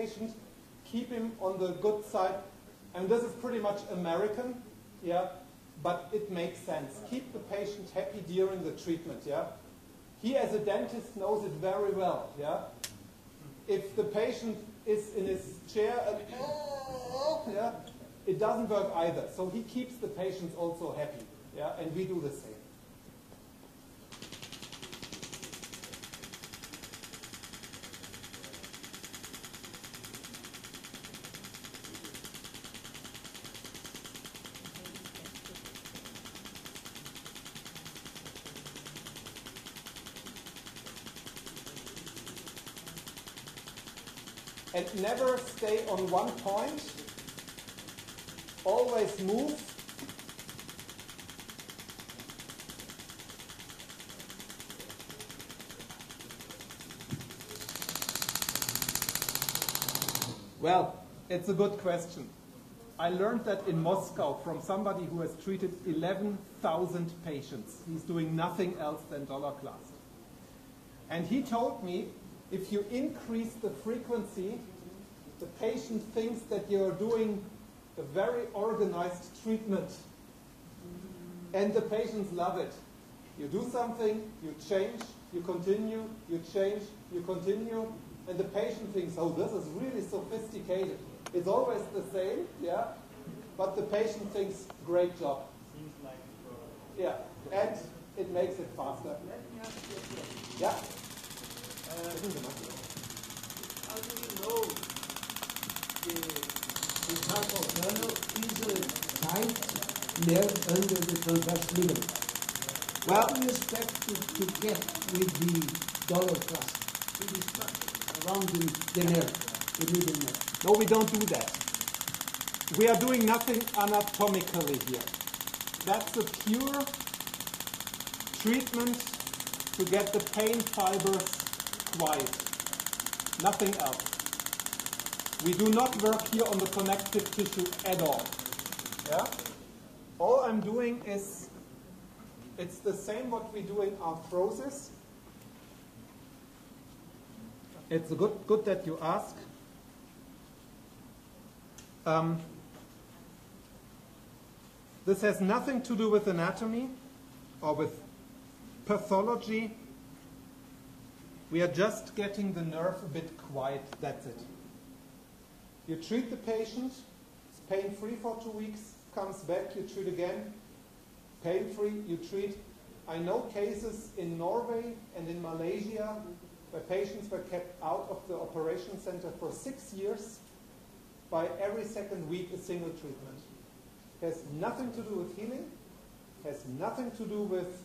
patient, keep him on the good side. And this is pretty much American, yeah, but it makes sense. Keep the patient happy during the treatment, yeah. He as a dentist knows it very well, yeah. If the patient is in his chair and yeah, it doesn't work either. So he keeps the patients also happy, yeah, and we do the same. And never stay on one point. Always move. Well, it's a good question. I learned that in Moscow from somebody who has treated 11,000 patients. He's doing nothing else than dollar class. And he told me, if you increase the frequency, the patient thinks that you're doing a very organized treatment. And the patients love it. You do something, you change, you continue, you change, you continue, and the patient thinks, oh, this is really sophisticated. It's always the same, yeah, but the patient thinks, great job. Seems like yeah, and it makes it faster. Let me ask you a question. Yeah. How do you know the carpal tunnel is a tight nerve under the transverse ligament? Well, what do you expect to get with the dollar thrust in the structure around the nerve, the median nerve? no, we don't do that. We are doing nothing anatomically here. That's a pure treatment to get the pain fibers quiet. Nothing else. We do not work here on the connective tissue at all. Yeah? All I'm doing is, it's the same what we do in arthrosis. It's good that you ask. This has nothing to do with anatomy or with pathology. We are just getting the nerve a bit quiet, that's it. You treat the patient, it's pain-free for 2 weeks, comes back, you treat again, pain-free, you treat. I know cases in Norway and in Malaysia where patients were kept out of the operation center for 6 years by every second week a single treatment. It has nothing to do with healing, has nothing to do with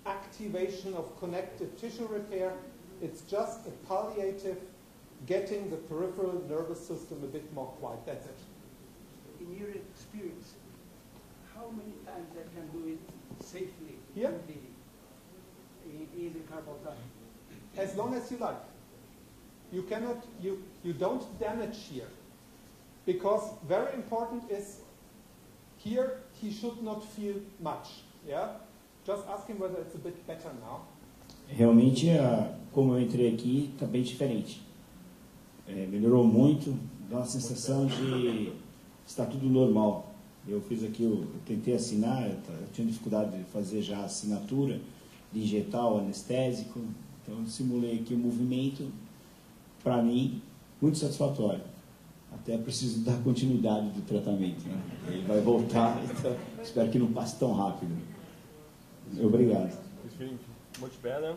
activation of connective tissue repair. It's just a palliative, getting the peripheral nervous system a bit more quiet. That's it. In your experience, how many times I can do it safely Here? In the carpal tunnel? As long as you like. You cannot, you don't damage here. Because very important is, here he should not feel much. Yeah? Just ask him whether it's a bit better now. Realmente, como eu entrei aqui, está bem diferente. Melhorou muito, dá uma sensação de estar tudo normal. Eu fiz aqui, eu tentei assinar, eu tinha dificuldade de fazer já a assinatura, de injetar o anestésico, então eu simulei aqui o movimento, para mim, muito satisfatório. Até preciso dar continuidade do tratamento, né? Ele vai voltar, então espero que não passe tão rápido. Obrigado. He's feeling much better.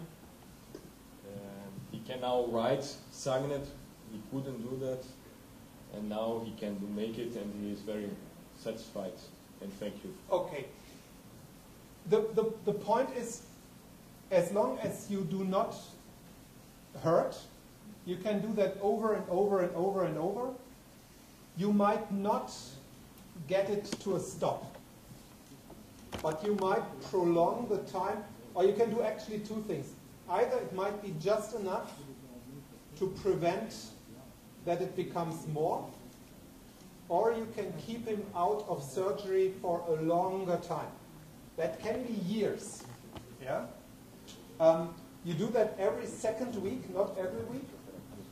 He can now write Sagnet. He couldn't do that, and now he can make it, and he is very satisfied. And thank you. Okay. The point is, as long as you do not hurt, you can do that over and over and over and over. You might not get it to a stop, but you might prolong the time, or you can do actually two things. Either it might be just enough to prevent that it becomes more, or you can keep him out of surgery for a longer time. That can be years. Yeah? You do that every second week, not every week.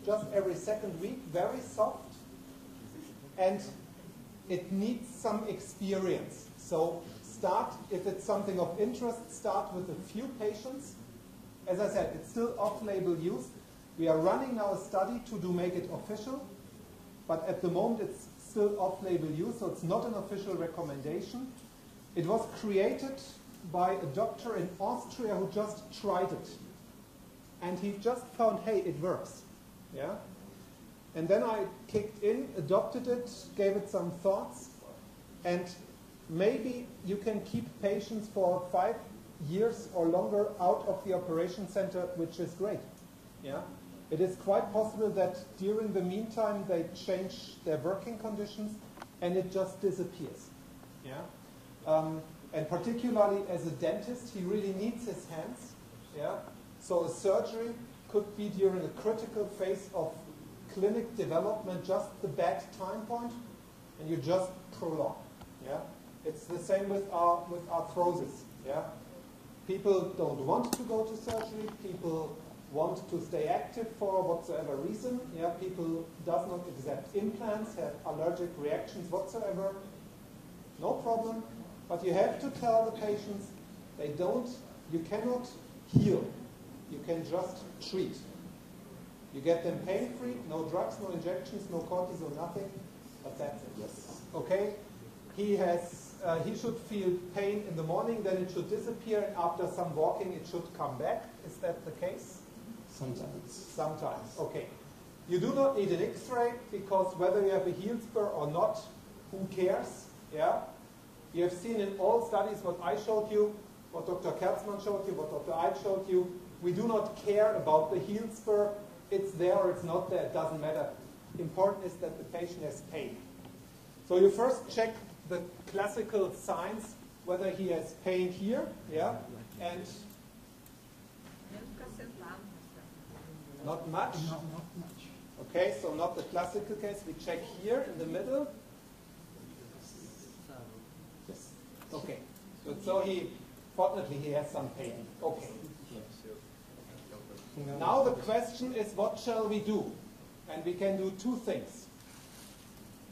just every second week, very soft, and it needs some experience. So start, if it's something of interest, start with a few patients. As I said, it's still off-label use. We are running now a study to make it official, but at the moment it's still off-label use, so it's not an official recommendation. It was created by a doctor in Austria who just tried it. And he just found, hey, it works. Yeah? And then I kicked in, adopted it, gave it some thoughts, and maybe you can keep patients for 5 years or longer out of the operation center, which is great. Yeah? It is quite possible that during the meantime they change their working conditions and it just disappears. Yeah? And particularly as a dentist, he really needs his hands. Yeah? So a surgery could be during a critical phase of clinic development, just the bad time point, and you just prolong. Yeah? It's the same with arthrosis. Yeah? People don't want to go to surgery. People want to stay active for whatsoever reason. Yeah? People does not accept implants, have allergic reactions whatsoever. No problem. But you have to tell the patients you cannot heal. You can just treat. You get them pain-free, no drugs, no injections, no cortisone, nothing, but that's it. Yes. Okay? He should feel pain in the morning, then it should disappear, and after some walking it should come back. Is that the case? Sometimes. Sometimes. Okay. You do not need an X-ray, because whether you have a heel spur or not, who cares? Yeah? You have seen in all studies what I showed you, what Dr. Kertzmann showed you, what Dr. Eid showed you. We do not care about the heel spur. It's there or it's not there. It doesn't matter. Important is that the patient has pain. So you first check the classical signs, whether he has pain here, yeah, and not much. Not much. Okay, so not the classical case. We check here in the middle. Yes. Okay. Good. So fortunately, he has some pain. Okay. Now the question is, what shall we do? And we can do two things.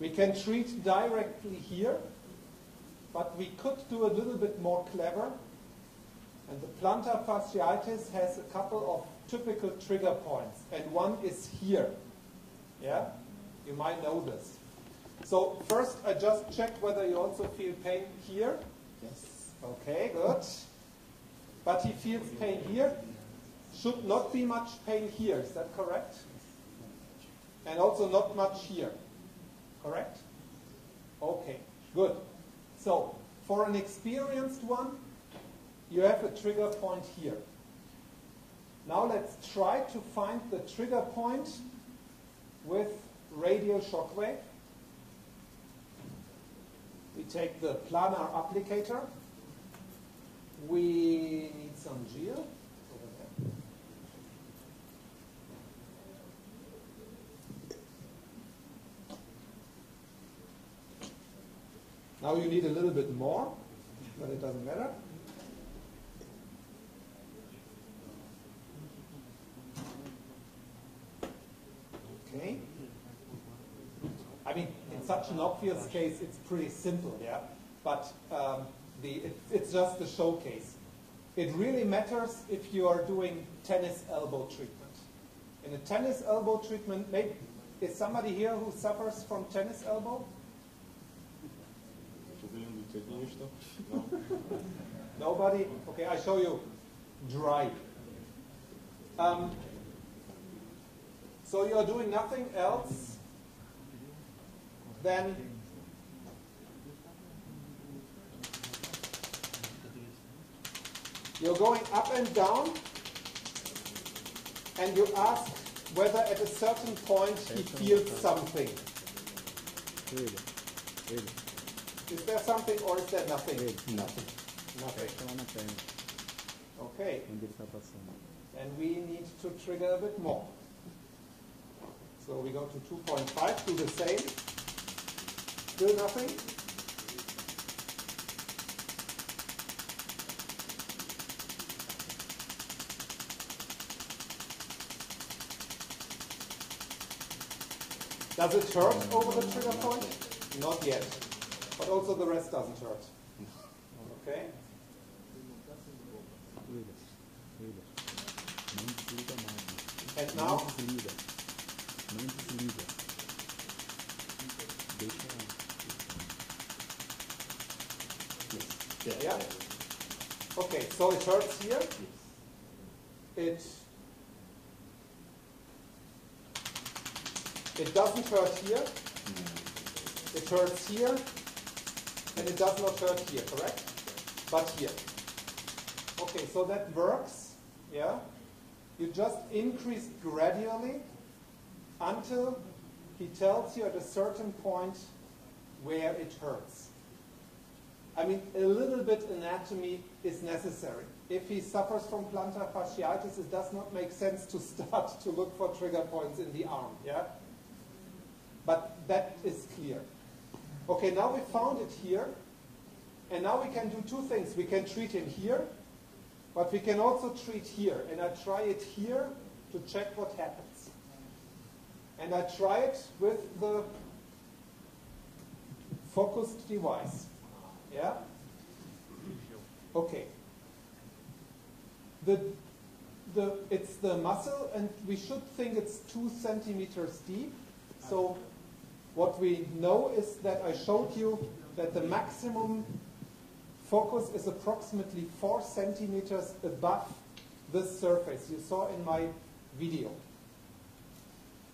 We can treat directly here, but we could do a little bit more clever. And the plantar fasciitis has a couple of typical trigger points, and one is here. Yeah? You might know this. So first I just checked whether you also feel pain here. Yes. Okay, good. But he feels pain here. Should not be much pain here, is that correct? And also not much here. Correct? Okay, good. So, for an experienced one, you have a trigger point here. Now let's try to find the trigger point with radial shock wave. We take the planar applicator. We need some gel. Now you need a little bit more, but it doesn't matter. Okay. I mean, in such an obvious case, it's pretty simple, yeah? But it's just a showcase. It really matters if you are doing tennis elbow treatment. In a tennis elbow treatment, maybe, is somebody here who suffers from tennis elbow? No. Nobody? Okay, I show you dry. So you're doing nothing else than you're going up and down, and you ask whether at a certain point he feels something. Is there something or is there nothing? Nothing. Nothing. Okay. And we need to trigger a bit more. So we go to 2.5, do the same. Still nothing. Does it hurt over the trigger point? Not yet. But also the rest doesn't hurt. Okay? And now? Yeah? Okay, so it hurts here. It doesn't hurt here. It hurts here. And it does not hurt here, correct? But here. Okay, so that works. Yeah? You just increase gradually until he tells you at a certain point where it hurts. I mean, a little bit anatomy is necessary. If he suffers from plantar fasciitis, it does not make sense to start to look for trigger points in the arm, yeah? But that is clear. Okay, now we found it here, and now we can do two things. We can treat him here, but we can also treat here. And I try it here to check what happens. And I try it with the focused device. Yeah? Okay. It's the muscle, and we should think it's 2 centimeters deep. So what we know is that I showed you that the maximum focus is approximately 4 centimeters above this surface. You saw in my video.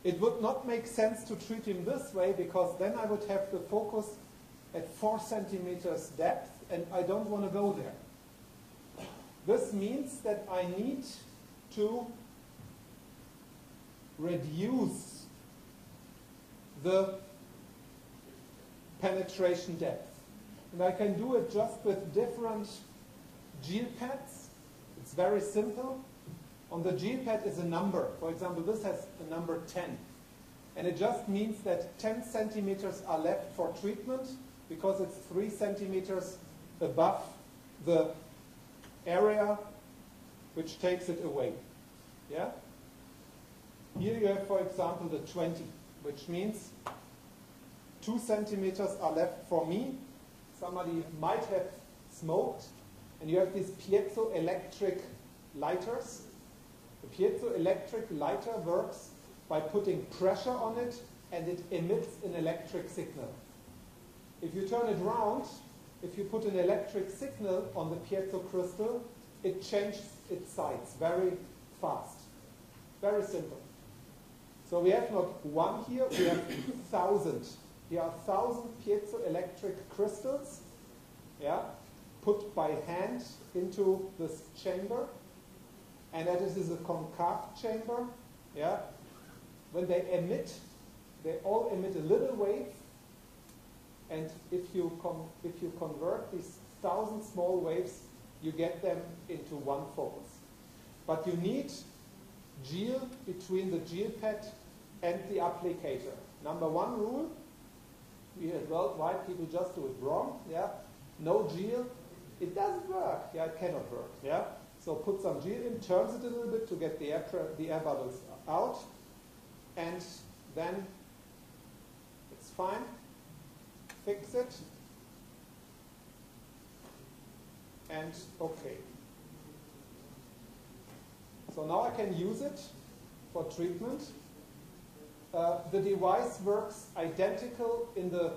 It would not make sense to treat him this way, because then I would have the focus at 4 centimeters depth, and I don't want to go there. This means that I need to reduce the penetration depth. And I can do it just with different gel pads. It's very simple. On the gel pad is a number. For example, this has a number 10. And it just means that 10 centimeters are left for treatment, because it's 3 centimeters above the area which takes it away. Yeah? Here you have, for example, the 20, which means 2 centimeters are left for me. Somebody might have smoked, and you have these piezoelectric lighters. The piezoelectric lighter works by putting pressure on it, and it emits an electric signal. If you turn it around, if you put an electric signal on the piezo crystal, it changes its size very fast. Very simple. So we have not one here, we have 1,000. Here are 1,000 piezoelectric crystals, yeah, put by hand into this chamber. And that is a concave chamber. Yeah. When they emit, they all emit a little wave. And if you convert these 1,000 small waves, you get them into one focus. But you need gel between the gel pad and the applicator. Number one rule, we had worldwide people just do it wrong. Yeah, no gel, it doesn't work. Yeah, it cannot work. Yeah, so put some gel in, turns it a little bit to get the air bubbles out, and then it's fine. Fix it, and okay. So now I can use it for treatment. The device works identical in the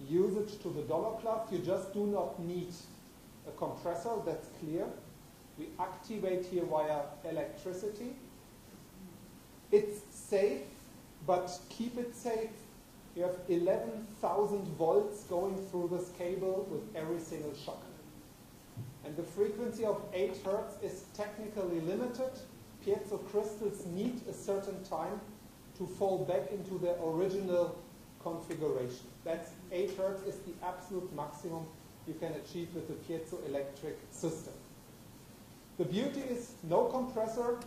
usage to the dollar cloth. You just do not need a compressor, that's clear. We activate here via electricity. It's safe, but keep it safe. You have 11,000 volts going through this cable with every single shock. And the frequency of 8 hertz is technically limited. Piezo crystals need a certain time to fall back into their original configuration. That's 8 hertz is the absolute maximum you can achieve with the piezoelectric system. The beauty is no compressor,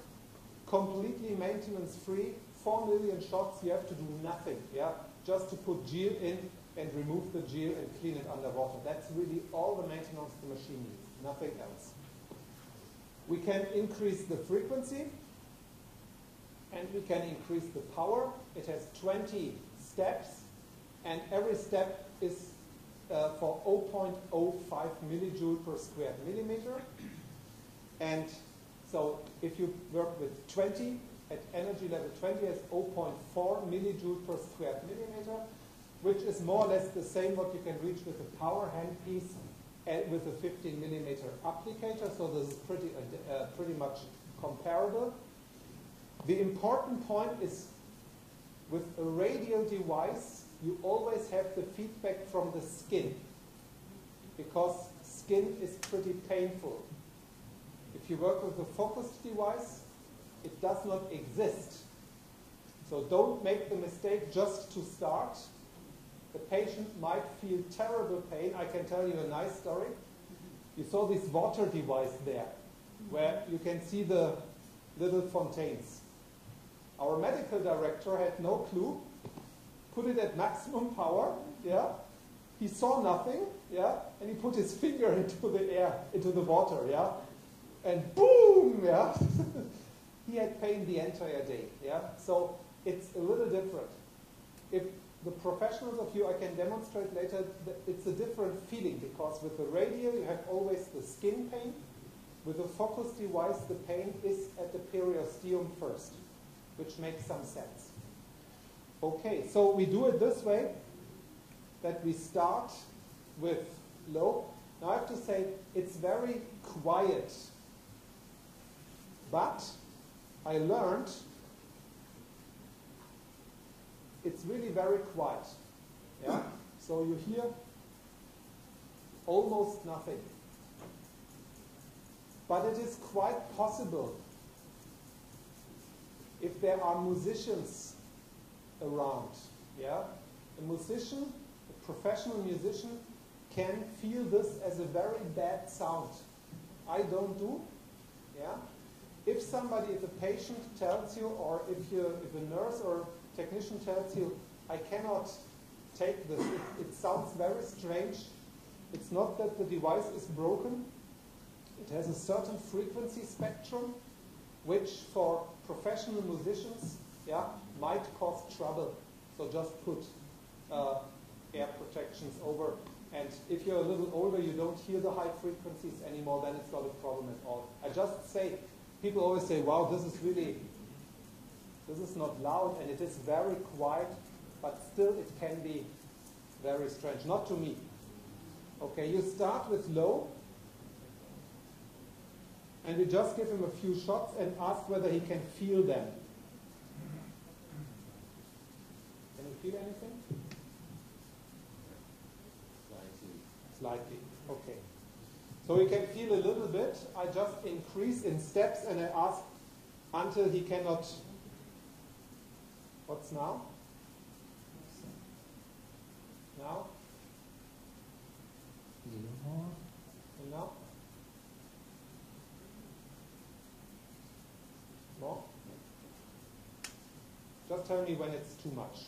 completely maintenance free, 4 million shots, you have to do nothing. Yeah? Just to put gel in and remove the gel and clean it underwater. That's really all the maintenance the machine needs, nothing else. We can increase the frequency, and we can increase the power. It has 20 steps, and every step is for 0.05 millijoule per square millimeter. And so if you work with 20, at energy level 20 has 0.4 millijoule per square millimeter, which is more or less the same what you can reach with a power handpiece and with a 15 millimeter applicator. So this is pretty much comparable. The important point is with a radial device, you always have the feedback from the skin, because skin is pretty painful. If you work with a focused device, it does not exist. So don't make the mistake just to start. The patient might feel terrible pain. I can tell you a nice story. You saw this water device there, where you can see the little fontaines. Our medical director had no clue, put it at maximum power, yeah. He saw nothing, yeah, and he put his finger into the air, into the water, yeah, and boom, yeah. He had pain the entire day, yeah. So it's a little different. If the professionals of you, I can demonstrate later that it's a different feeling, because with the radial you have always the skin pain. With a focus device, the pain is at the periosteum first, which makes some sense. Okay, so we do it this way, that we start with low. Now I have to say, it's very quiet. But I learned it's really very quiet. Yeah? So you hear almost nothing. But it is quite possible, if there are musicians around, yeah? A musician, a professional musician, can feel this as a very bad sound. I don't do, yeah? If somebody, if a patient tells you, or if a nurse or technician tells you, I cannot take this, it sounds very strange. It's not that the device is broken. It has a certain frequency spectrum, which for professional musicians, yeah, might cause trouble. So just put air protections over. And if you're a little older, you don't hear the high frequencies anymore, then it's not a problem at all. I just say, people always say, wow, this is not loud, and it is very quiet, but still it can be very strange. Not to me. Okay, you start with low, and we just give him a few shots and ask whether he can feel them. Can you feel anything? Slightly. Okay. So he can feel a little bit. I just increase in steps and I ask until he cannot. What's now? Now? And now? More? Just tell me when it's too much.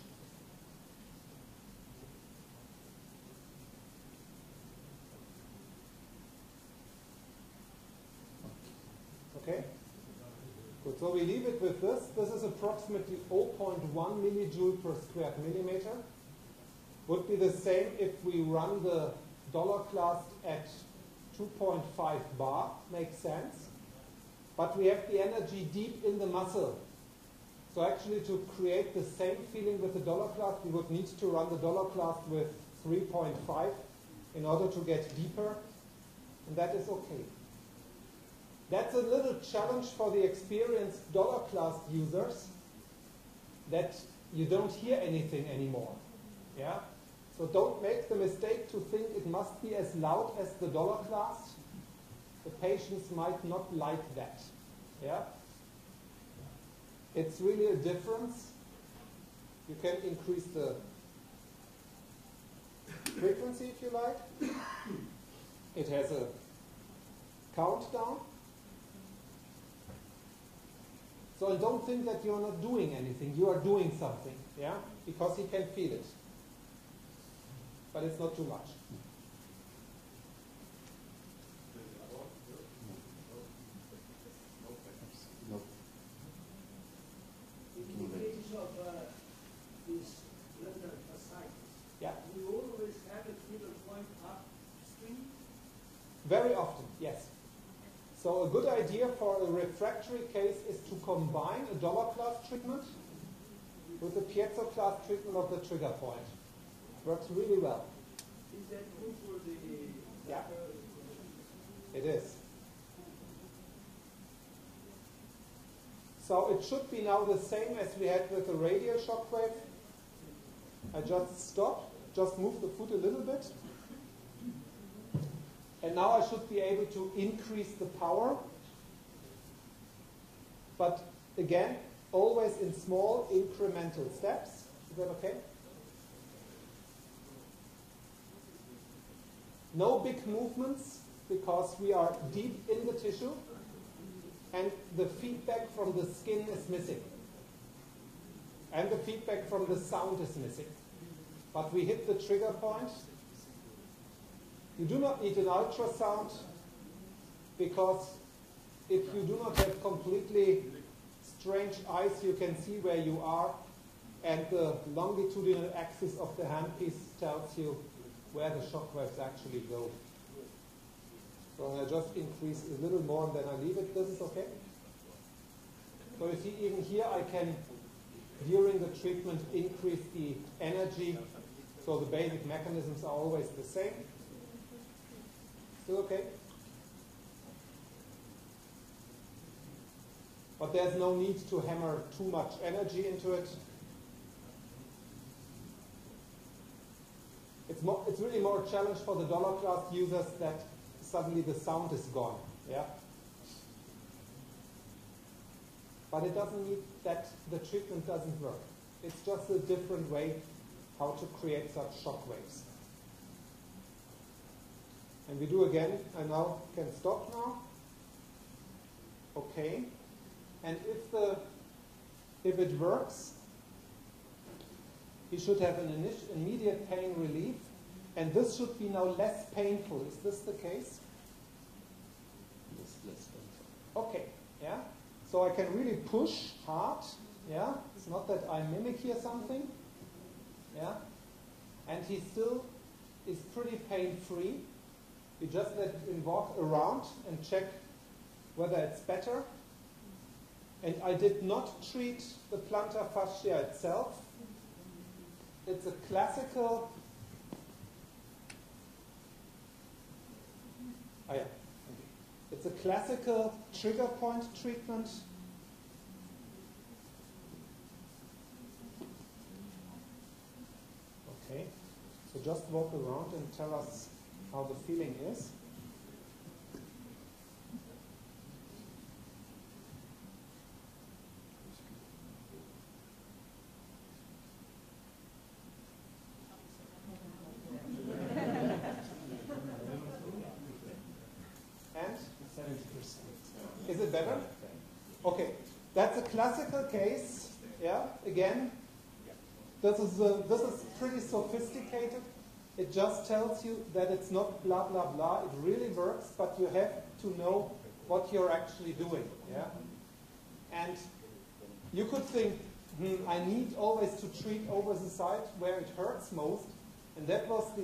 Okay? Good. So we leave it with this. This is approximately 0.1 millijoule per square millimeter. Would be the same if we run the dollar class at 2.5 bar. Makes sense. But we have the energy deep in the muscle. So actually to create the same feeling with the dollar class, we would need to run the dollar class with 3.5 in order to get deeper. And that is okay. That's a little challenge for the experienced dollar class users, that you don't hear anything anymore. Yeah? So don't make the mistake to think it must be as loud as the dollar class. The patients might not like that. Yeah? It's really a difference. You can increase the frequency if you like. It has a countdown. So don't think that you're not doing anything. You are doing something, yeah? Because he can feel it. But it's not too much. In the case of this Very often, yes. So a good idea for a refractory case is to combine a dollar class treatment with a piezo class treatment of the trigger point. Works really well. Is that good for the... Yeah, it is. So it should be now the same as we had with the radial shock wave. I just stop, just move the foot a little bit. And now I should be able to increase the power. But again, always in small incremental steps. Is that okay? No big movements because we are deep in the tissue and the feedback from the skin is missing. And the feedback from the sound is missing. But we hit the trigger point. You do not need an ultrasound because if you do not have completely strange eyes, you can see where you are, and the longitudinal axis of the handpiece tells you where the shock waves actually go. So I just increase a little more and then I leave it. This is okay? So you see, even here I can, during the treatment, increase the energy. So the basic mechanisms are always the same. Still okay? But there's no need to hammer too much energy into it. It's really more a challenge for the dollar class users that suddenly the sound is gone. Yeah? But it doesn't mean that the treatment doesn't work. It's just a different way how to create such shock waves. And we do again, I now can stop now. Okay. And if it works, you should have an immediate pain relief. And this should be now less painful. Is this the case? Yes, less painful. Okay. Yeah. So I can really push hard. Yeah. It's not that I mimic here something. Yeah. And he still is pretty pain-free. You just let him walk around and check whether it's better. And I did not treat the plantar fascia itself. It's a classical... Oh yeah. It's a classical trigger point treatment. Okay. So just walk around and tell us how the feeling is. And 70%. Is it better? Okay. That's a classical case. Yeah. Again, this is pretty sophisticated. It just tells you that it's not blah, blah, blah. It really works, but you have to know what you're actually doing. Yeah? And you could think, I need always to treat over the side where it hurts most. And that was the